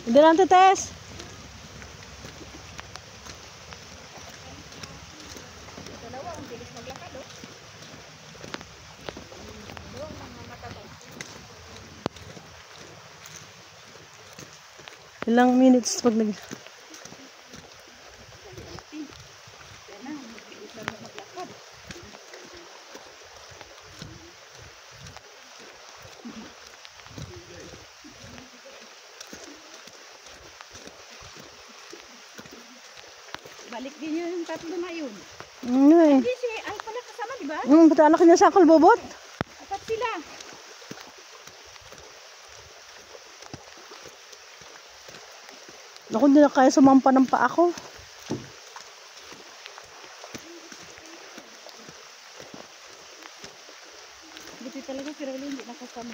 Hindi lang Tess. Dalawa, ang bilis maglakad, oh. Ilang minutes pag nag... Balik din yung tatlo na yun. eh. Hindi si Al pala kasama, di ba? Pati anak niya sa Kulbobot. Apat sila. Ako hindi na kaya sumampa ng paa ko. Buti talaga si Rolly hindi nakasama.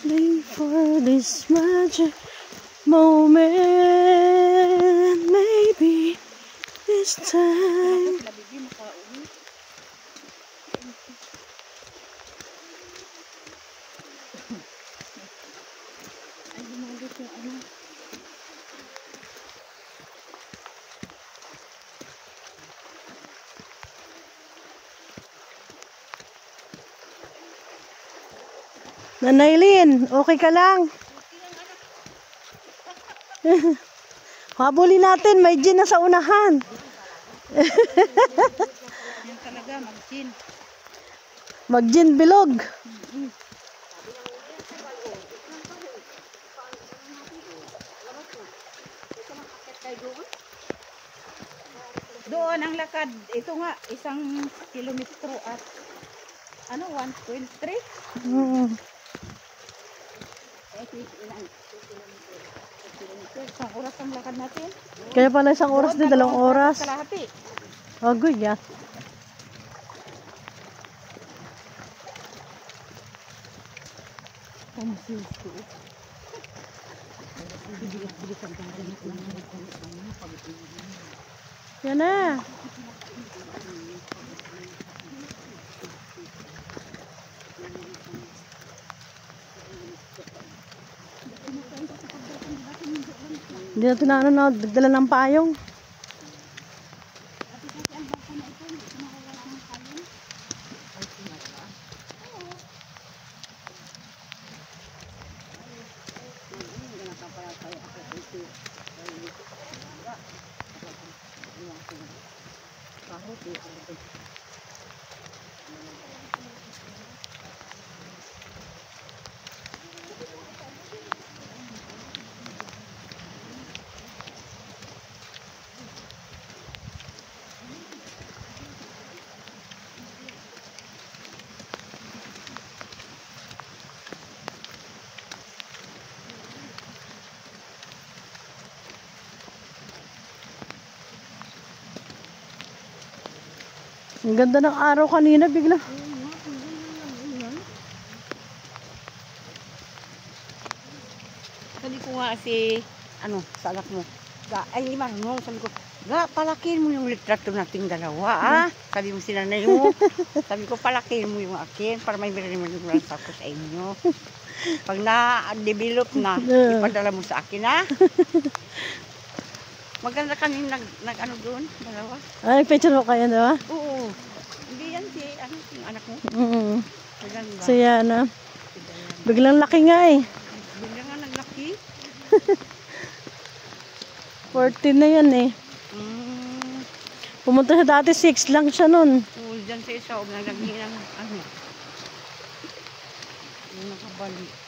Waiting for this magic moment, maybe this time. Labigin, makauwi. Ay, gumalit yung ano. Nanay Lynn, okay ka lang? Habulin natin, may gin na sa unahan. Yan talaga, mag-gin. Mag-gin bilog. Doon ang lakad. Ito nga, 1 kilometro at ano, 1.3? Isang oras ang lakad natin. Kaya pala 1 oras din, 2 oras. Kalahati. Oh, good, yeah. Yan na. Hindi natin na ano na, dagdalan ng payong. Ang ganda ng araw kanina, bigla. Sabi ko nga si, ano, sa anak mo. Ay, marunong. Sabi ko, palakihin mo yung litrato nating dalawa, ah. Sabi mo sila na yun. Sabi ko, palakihin mo yung akin para may meron ako sa inyo. Pag na-develop na, ipadala mo sa akin, ah. Maganda kami nag-ano doon, dalawa. Ay, picture mo kayo, diba? Oo. Hindi yan si, ano, yung anak mo. Maganda. So, yan, biglang laki nga eh. Bigla nga naglaki. 14 na yan eh. Pumunta siya dati, 6 lang siya nun. Oo, dyan sa isa, naging ng, ano, yung nakabalik.